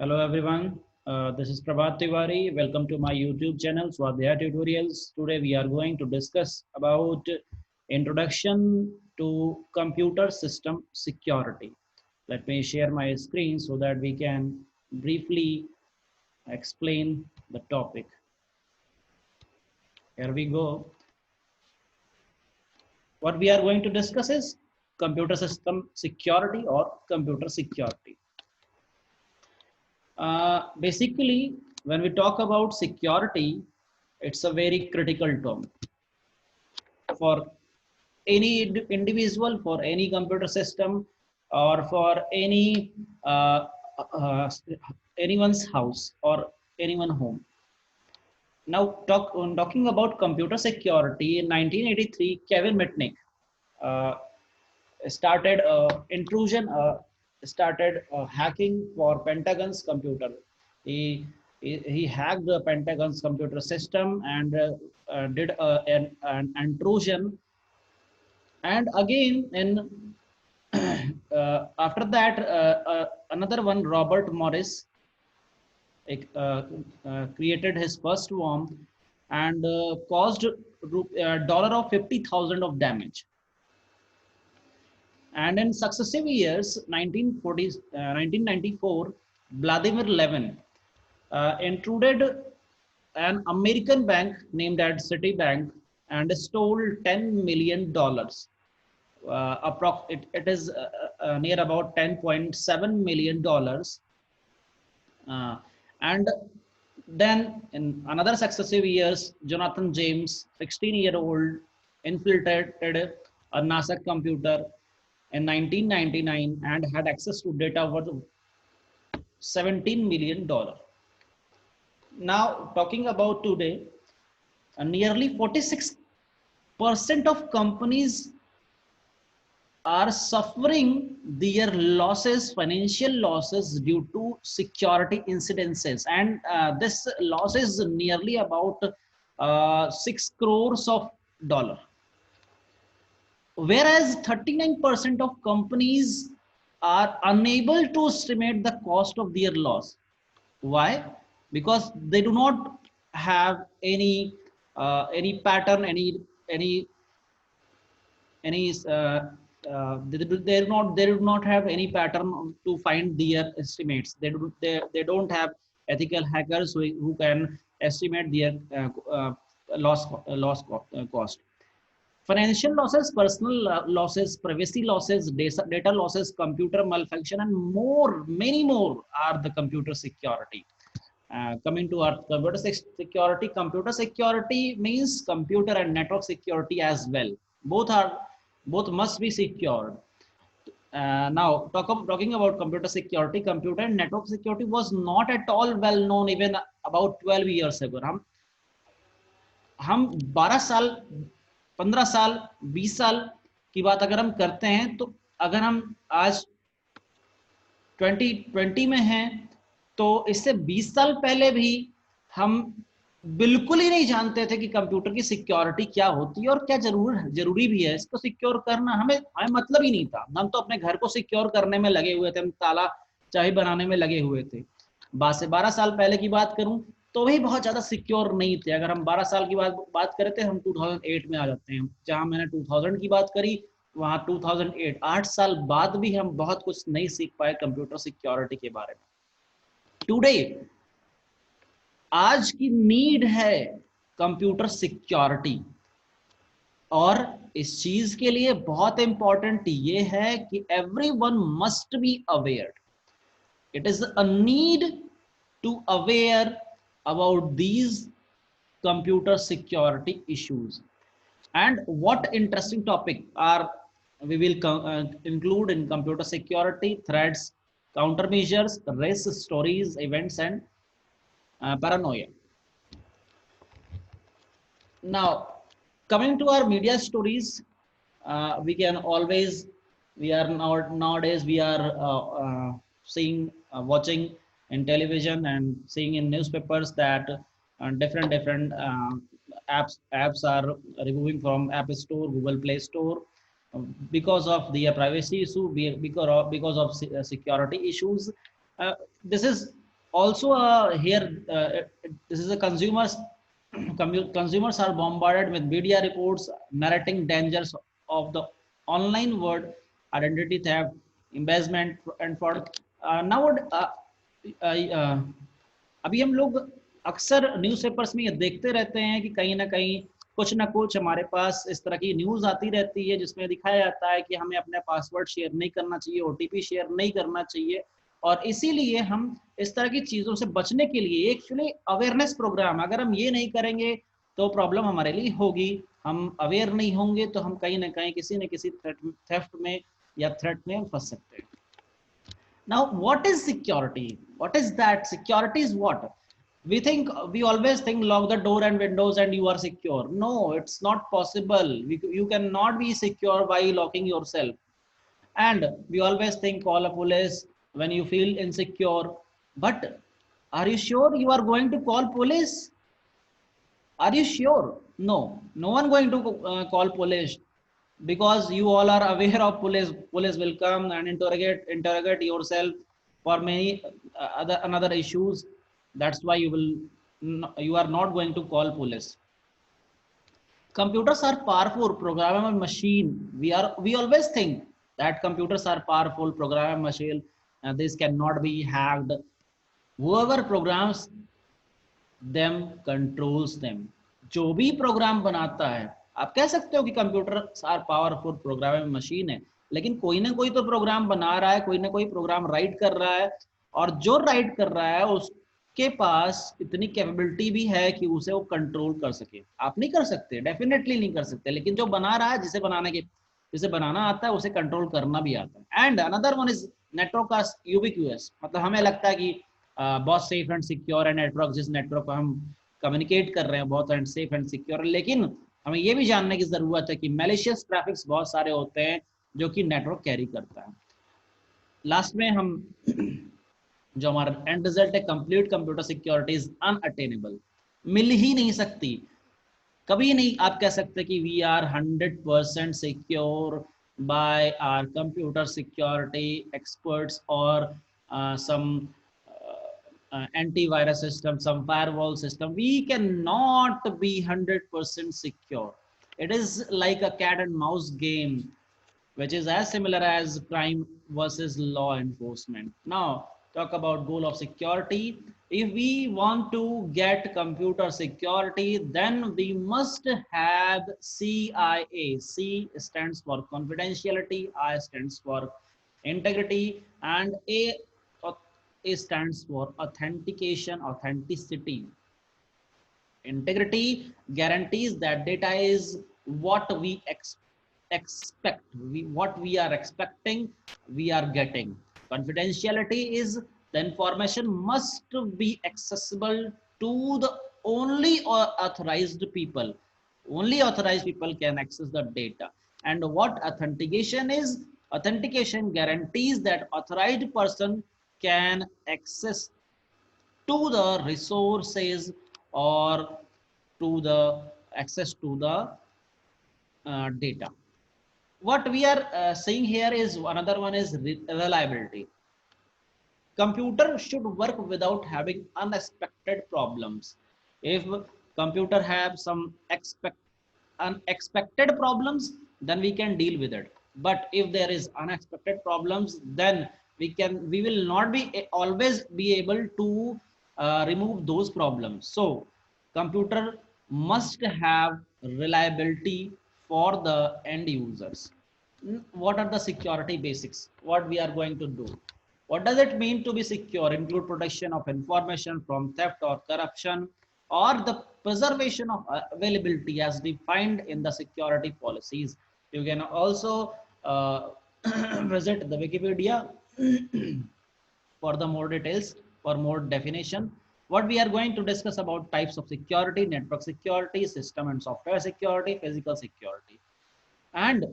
Hello everyone, this is Prabhat Tiwari. Welcome to my YouTube channel Swadhyaya Tutorials. Today we are going to discuss about introduction to computer system security. Let me share my screen so that we can briefly explain the topic. Here we go. What we are going to discuss is computer system security or computer security. Basically, when we talk about security, it's a very critical term for any individual, for any computer system, or for any uh, anyone's house or anyone home. Now, talking about computer security, in 1983, Kevin Mitnick uh, started intrusion, started hacking for Pentagon's computer. He, he hacked the Pentagon's computer system and did an intrusion. And again, in after that, another one, Robert Morris, created his first worm and caused dollar of 50,000 of damage. And in successive years, 1994, Vladimir Levin intruded an American bank named as Citibank and stole $10 million. It is near about $10.7 million. Uh, and then in another successive years, Jonathan James, 16-year-old, infiltrated a NASA computer in 1999 and had access to data worth $17 million. Now, talking about today, nearly 46% of companies are suffering their losses, financial losses due to security incidences. And this loss is nearly about 6 crores of dollar. Whereas 39% of companies are unable to estimate the cost of their loss. Why? Because they do not have any pattern, any they do not have any pattern to find their estimates. They don't have ethical hackers who can estimate their cost. Financial losses, personal losses, privacy losses, data losses, computer malfunction, and more, many more are the computer security. Coming to our computer security means computer and network security as well. Both must be secured. Now, talking about computer security, computer and network security was not at all well known even about 12 years ago. हम 12 साल 15 साल 20 साल की बात अगर हम करते हैं तो अगर हम आज 2020 में हैं तो इससे 20 साल पहले भी हम बिल्कुल ही नहीं जानते थे कि कंप्यूटर की सिक्योरिटी क्या होती है और क्या जरूरी भी है। इसको सिक्योर करना हमें मतलब ही नहीं था। हम तो अपने घर को सिक्योर करने में लगे हुए थे, हम ताला चाबी बनाने में लगे हुए थे। 12 साल पहले की बात करूं तो भी बहुत ज्यादा सिक्योर नहीं थे। अगर हम 12 साल की बात करें तो हम 2008 में आ जाते हैं। जहां मैंने 2000 की बात करी वहां 2008, 8 साल बाद भी हम बहुत कुछ नहीं सीख पाए कंप्यूटर सिक्योरिटी के बारे में। टुडे आज की नीड है कंप्यूटर सिक्योरिटी, और इस चीज के लिए बहुत इंपॉर्टेंट ये है कि everyone must be aware. It is a need to aware about these computer security issues. And what interesting topic are we will include in computer security: threats, countermeasures, risk stories, events, and paranoia. Now, coming to our media stories, we can always, we are nowadays we are seeing, watching in television and seeing in newspapers that different apps are removing from App Store, Google Play Store, because of the privacy issue, because of security issues. This is Also, here, this is a consumers. Consumers are bombarded with media reports narrating dangers of the online world, identity theft, embezzlement, and fraud. Now, अभी हम लोग अक्सर newspapers में ये देखते रहते हैं कि कहीं ना कुछ हमारे पास इस तरह की न्यूज़ आती रहती है जिसमें दिखाया जाता है कि हमें अपना पासवर्ड शेयर नहीं करना चाहिए, ओटीपी शेयर नहीं करना चाहिए। और इसीलिए हम इस तरह की चीज़ों से बचने के लिए एक्चुअली अवेयरनेस प्रोग्राम, अगर हम ये नहीं करेंगे तो प्रॉब्लम हमारे लिए होगी। हम अवेयर नहीं होंगे तो हम कहीं ना कहीं किसी न किसी थेफ्ट में या थ्रेट में फंस सकते हैं। Now, what is security? What is that? Security is what? We always think lock the door and windows and you are secure. No, it's not possible. You cannot be secure by locking yourself. And we always think call a police when you feel insecure. But are you sure you are going to call police? Are you sure? No, no one going to call police, because you all are aware of police. Police will come and interrogate yourself for many other another issues. That's why you are not going to call police. Computers are powerful programmable machine. We always think that computers are powerful programmable machine and this cannot be hacked. Whoever programs them controls them. जो भी programme बनाता है, आप कह सकते हो कि computer are powerful programming machine है, लेकिन कोई ना कोई तो प्रोग्राम बना रहा है, कोई ना कोई प्रोग्राम राइट कर रहा है, और जो राइट कर रहा है उसके पास इतनी कैपेबिलिटी भी है कि उसे वो कंट्रोल कर सके। आप नहीं कर सकते, डेफिनेटली नहीं कर सकते, लेकिन जो बना रहा है, जिसे बनाना आता है उसे कंट्रोल करना भी आता है। And another one is network का यूबिक्यूएस, मतलब हमें लगता है कि बहुत सेफ एंड सिक्योर है नेटवर्क, जिस नेटवर्क पर हम कम्युनिकेट कर रहे हैं बहुत एंड सेफ एंड सिक्योर, लेकिन हमें ये भी जानने की जरूरत है कि मैलिशियस ट्रैफिक्स बहुत सारे होते हैं जो कि नेटवर्क कैरी करता है। लास्ट में हम जो हमारा एंड रिजल्ट है, complete computer security is unattainable, मिल ही नहीं सकती। कभी नहीं आप कह सकते कि we are 100% secure by our computer security experts और some antivirus system, some firewall system. We cannot be 100% secure. It is like a cat and mouse game, which is as similar as crime versus law enforcement. Now, talk about goal of security. If we want to get computer security, then we must have CIA. C stands for confidentiality, I stands for integrity, and A stands for authentication, authenticity. Integrity guarantees that data is what we expect, what we are expecting, we are getting. Confidentiality is the information must be accessible to the only authorized people. Only authorized people can access the data. And what authentication is? Authentication guarantees that authorized person can access to the resources or to the access to the data. What we are saying here is another one is reliability. Computer should work without having unexpected problems. If computer have some unexpected problems, then we can deal with it. But if there is unexpected problems, then we will not be always be able to remove those problems. So computer must have reliability for the end users. What are the security basics? What we are going to do? What does it mean to be secure? Include protection of information from theft or corruption, or the preservation of availability as defined in the security policies. You can also visit the Wikipedia for the more details, for more definition. What we are going to discuss about types of security: network security, system and software security, physical security. And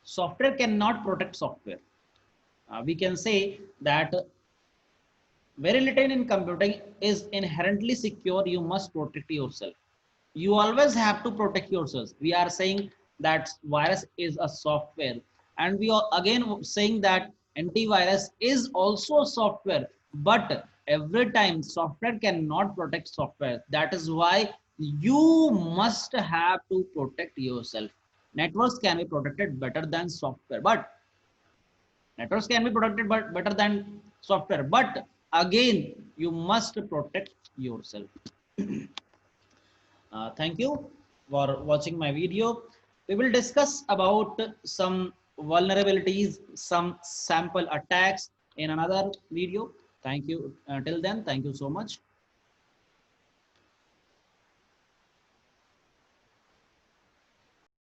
software cannot protect software. We can say that very little in computing is inherently secure. You must protect yourself. You always have to protect yourselves. We are saying that virus is a software, and we are again saying that antivirus is also a software. but every time software cannot protect software. That is why you must have to protect yourself. Networks can be protected better than software, but networks can be protected but better than software, but again you must protect yourself. Thank you for watching my video. We will discuss about some vulnerabilities, some sample attacks in another video. Thank you. Till then, thank you so much.